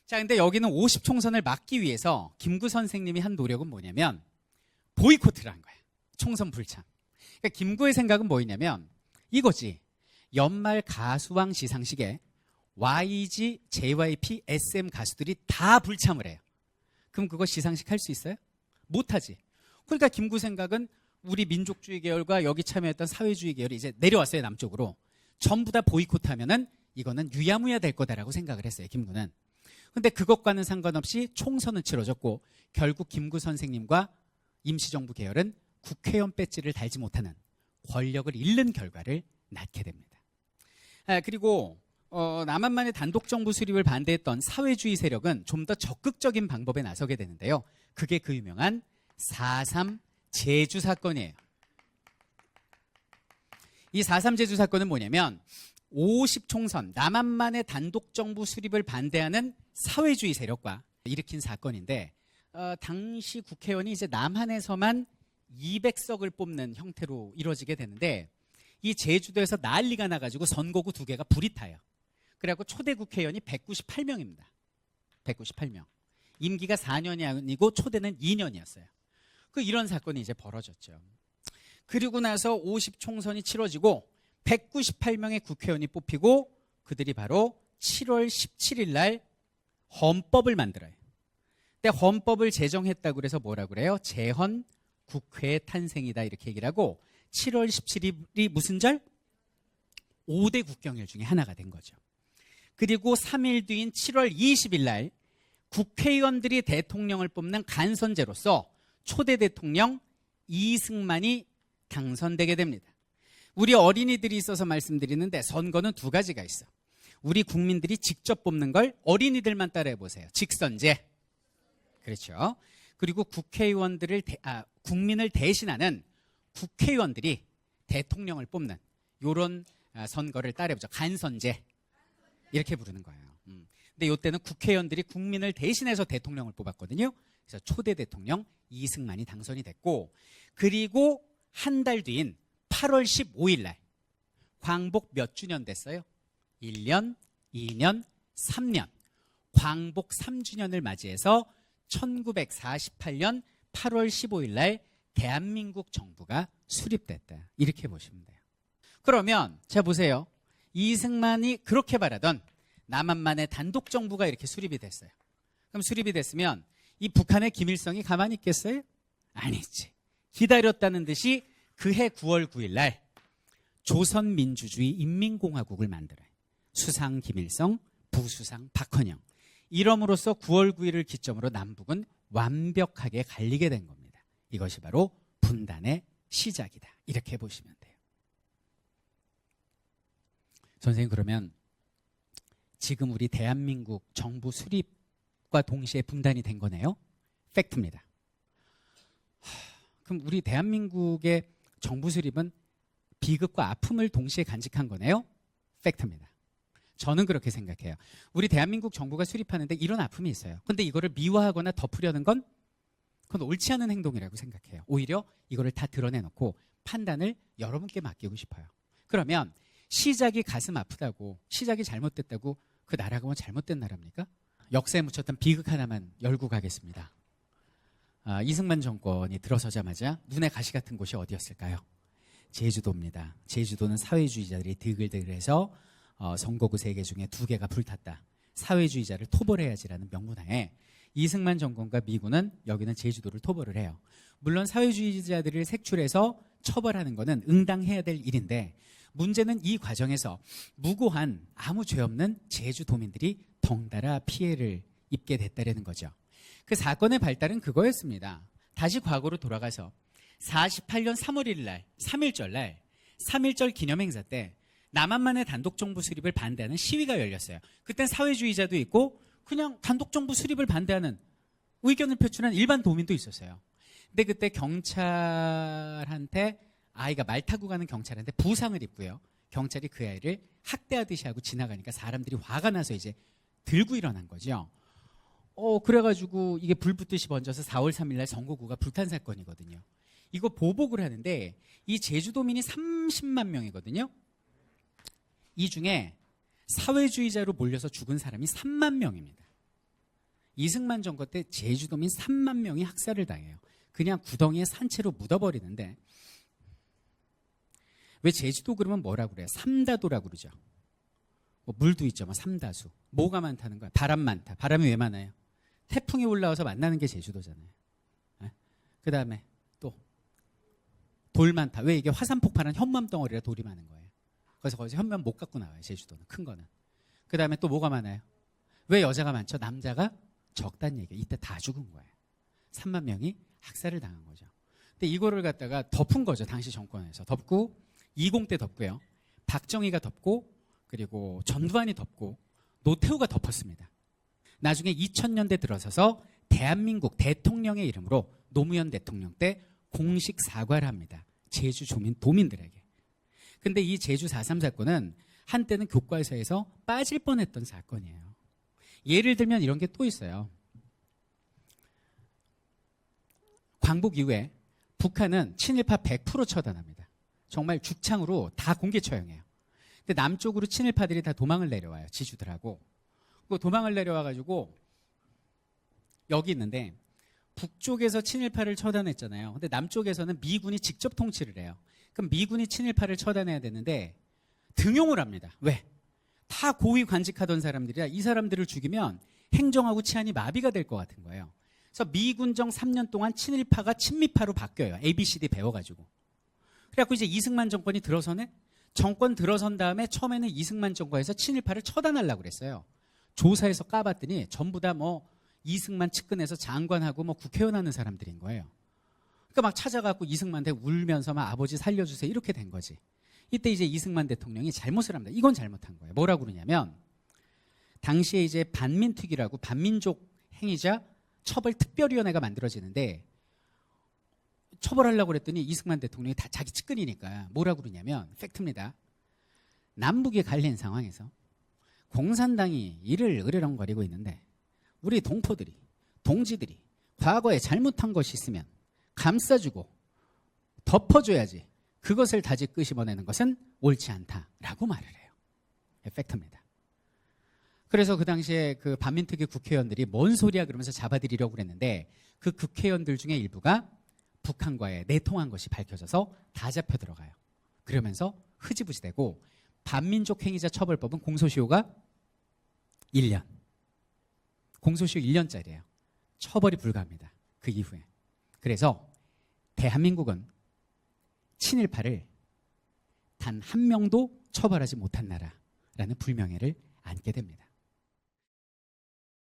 자, 근데 여기는 50총선을 막기 위해서 김구 선생님이 한 노력은 뭐냐면 보이콧을 한 거야. 총선 불참. 그러니까 김구의 생각은 뭐였냐면 이거지. 연말 가수왕 시상식에 YG, JYP, SM 가수들이 다 불참을 해요. 그럼 그거 시상식 할 수 있어요? 못하지. 그러니까 김구 생각은 우리 민족주의 계열과 여기 참여했던 사회주의 계열이 이제 내려왔어요, 남쪽으로. 전부 다 보이콧하면은 이거는 유야무야 될 거다라고 생각을 했어요, 김구는. 근데 그것과는 상관없이 총선은 치러졌고 결국 김구 선생님과 임시정부 계열은 국회의원 배지를 달지 못하는 권력을 잃는 결과를 낳게 됩니다. 그리고 남한만의 단독정부 수립을 반대했던 사회주의 세력은 좀 더 적극적인 방법에 나서게 되는데요. 그게 그 유명한 4.3 제주 사건이에요. 이 4.3 제주 사건은 뭐냐면 50총선 남한만의 단독정부 수립을 반대하는 사회주의 세력과 일으킨 사건인데 당시 국회의원이 이제 남한에서만 200석을 뽑는 형태로 이루어지게 되는데 이 제주도에서 난리가 나가지고 선거구 2개가 불이 타요. 그래갖고 초대 국회의원이 198명입니다. 198명. 임기가 4년이 아니고 초대는 2년이었어요. 이런 사건이 이제 벌어졌죠. 그리고 나서 50총선이 치러지고 198명의 국회의원이 뽑히고 그들이 바로 7월 17일 날 헌법을 만들어요. 근데 헌법을 제정했다고 그래서 뭐라 그래요? 제헌 국회의 탄생이다 이렇게 얘기를 하고 7월 17일이 무슨 절? 5대 국경일 중에 하나가 된 거죠. 그리고 3일 뒤인 7월 20일 날 국회의원들이 대통령을 뽑는 간선제로서 초대 대통령 이승만이 당선되게 됩니다. 우리 어린이들이 있어서 말씀드리는데 선거는 2가지가 있어. 우리 국민들이 직접 뽑는 걸 어린이들만 따라해 보세요. 직선제. 그렇죠. 그리고 국민을 대신하는 국회의원들이 대통령을 뽑는 이런 선거를 따라해보죠. 간선제. 이렇게 부르는 거예요. 근데 이때는 국회의원들이 국민을 대신해서 대통령을 뽑았거든요. 그래서 초대 대통령 이승만이 당선이 됐고 그리고 한 달 뒤인 8월 15일 날 광복 몇 주년 됐어요? 1년, 2년, 3년. 광복 3주년을 맞이해서 1948년 8월 15일 날 대한민국 정부가 수립됐다. 이렇게 보시면 돼요. 그러면 자 보세요. 이승만이 그렇게 바라던 남한만의 단독 정부가 이렇게 수립이 됐어요. 그럼 수립이 됐으면 이 북한의 김일성이 가만히 있겠어요? 아니지. 기다렸다는 듯이 그해 9월 9일 날 조선민주주의 인민공화국을 만들어요. 수상 김일성, 부수상 박헌영. 이럼으로써 9월 9일을 기점으로 남북은 완벽하게 갈리게 된 겁니다. 이것이 바로 분단의 시작이다. 이렇게 보시면 돼요. 선생님, 그러면 지금 우리 대한민국 정부 수립과 동시에 분단이 된 거네요? 팩트입니다. 그럼 우리 대한민국의 정부 수립은 비극과 아픔을 동시에 간직한 거네요? 팩트입니다. 저는 그렇게 생각해요. 우리 대한민국 정부가 수립하는데 이런 아픔이 있어요. 근데 이거를 미화하거나 덮으려는 건 그건 옳지 않은 행동이라고 생각해요. 오히려 이거를 다 드러내놓고 판단을 여러분께 맡기고 싶어요. 그러면 시작이 가슴 아프다고, 시작이 잘못됐다고 그 나라가 뭐 잘못된 나라입니까? 역사에 묻혔던 비극 하나만 열고 가겠습니다. 이승만 정권이 들어서자마자 눈에 가시 같은 곳이 어디였을까요? 제주도입니다. 제주도는 사회주의자들이 드글드글해서 선거구 3개 중에 2개가 불탔다. 사회주의자를 토벌해야지라는 명분하에 이승만 정권과 미군은 여기는 제주도를 토벌을 해요. 물론 사회주의자들을 색출해서 처벌하는 것은 응당해야 될 일인데 문제는 이 과정에서 무고한 아무 죄 없는 제주도민들이 덩달아 피해를 입게 됐다는 거죠. 그 사건의 발달은 그거였습니다. 다시 과거로 돌아가서 48년 3월 1일 날 3.1절 날 3.1절 기념행사 때 남한만의 단독정부 수립을 반대하는 시위가 열렸어요. 그땐 사회주의자도 있고 그냥 단독정부 수립을 반대하는 의견을 표출한 일반 도민도 있었어요. 근데 그때 경찰한테 아이가 말 타고 가는 경찰한테 부상을 입고요. 경찰이 그 아이를 학대하듯이 하고 지나가니까 사람들이 화가 나서 이제 들고 일어난 거죠. 그래가지고 이게 불 붙듯이 번져서 4월 3일 날 선거구가 불탄 사건이거든요. 이거 보복을 하는데 이 제주도민이 30만 명이거든요. 이 중에 사회주의자로 몰려서 죽은 사람이 3만 명입니다. 이승만 정권 때 제주도민 3만 명이 학살을 당해요. 그냥 구덩이에 산채로 묻어버리는데 왜 제주도 그러면 뭐라고 그래요? 삼다도라고 그러죠. 뭐 물도 있죠. 뭐 삼다수. 뭐가 많다는 거야? 바람 많다. 바람이 왜 많아요? 태풍이 올라와서 만나는 게 제주도잖아요. 네? 그 다음에 또 돌 많다. 왜 이게 화산 폭발한 현무암 덩어리라 돌이 많은 거예요. 그래서 거기서 현무암 못 갖고 나와요. 제주도는 큰 거는. 그 다음에 또 뭐가 많아요? 왜 여자가 많죠? 남자가 적다는 얘기예요. 이때 다 죽은 거예요. 3만 명이 학살을 당한 거죠. 근데 이거를 갖다가 덮은 거죠. 당시 정권에서. 덮고 20대 덮고요. 박정희가 덮고 그리고 전두환이 덮고 노태우가 덮었습니다. 나중에 2000년대 들어서서 대한민국 대통령의 이름으로 노무현 대통령 때 공식 사과를 합니다. 제주 도민들에게. 근데 이 제주 4.3 사건은 한때는 교과서에서 빠질 뻔했던 사건이에요. 예를 들면 이런 게 또 있어요. 광복 이후에 북한은 친일파 100% 처단합니다. 정말 죽창으로 다 공개 처형해요. 근데 남쪽으로 친일파들이 다 도망을 내려와요. 지주들하고. 그 도망을 내려와가지고 여기 있는데 북쪽에서 친일파를 처단했잖아요. 근데 남쪽에서는 미군이 직접 통치를 해요. 그럼 미군이 친일파를 처단해야 되는데 등용을 합니다. 왜? 다 고위 관직하던 사람들이라 이 사람들을 죽이면 행정하고 치안이 마비가 될 것 같은 거예요. 그래서 미군정 3년 동안 친일파가 친미파로 바뀌어요. ABCD 배워가지고. 그래갖고 이제 이승만 정권이 들어서네. 정권 들어선 다음에 처음에는 이승만 정권에서 친일파를 처단하려고 그랬어요. 조사해서 까봤더니 전부 다 뭐 이승만 측근에서 장관하고 뭐 국회의원 하는 사람들인 거예요. 그러니까 막 찾아갖고 이승만한테 울면서 막 아버지 살려주세요 이렇게 된 거지. 이때 이제 이승만 대통령이 잘못을 합니다. 이건 잘못한 거예요. 뭐라고 그러냐면 당시에 이제 반민특위라고 반민족 행위자 처벌특별위원회가 만들어지는데 처벌하려고 그랬더니 이승만 대통령이 다 자기 측근이니까 뭐라고 그러냐면 팩트입니다. 남북이 갈린 상황에서 공산당이 이를 으르렁거리고 있는데 우리 동포들이 동지들이 과거에 잘못한 것이 있으면 감싸주고 덮어줘야지 그것을 다시 끄집어내는 것은 옳지 않다라고 말을 해요. 팩트입니다. 그래서 그 당시에 그 반민특위 국회의원들이 뭔 소리야 그러면서 잡아들이려고 그랬는데 그 국회의원들 중에 일부가 북한과의 내통한 것이 밝혀져서 다 잡혀 들어가요. 그러면서 흐지부지 되고 반민족 행위자 처벌법은 공소시효가 1년. 공소시효 1년짜리예요. 처벌이 불가합니다. 그 이후에. 그래서 대한민국은 친일파를 단 한 명도 처벌하지 못한 나라라는 불명예를 안게 됩니다.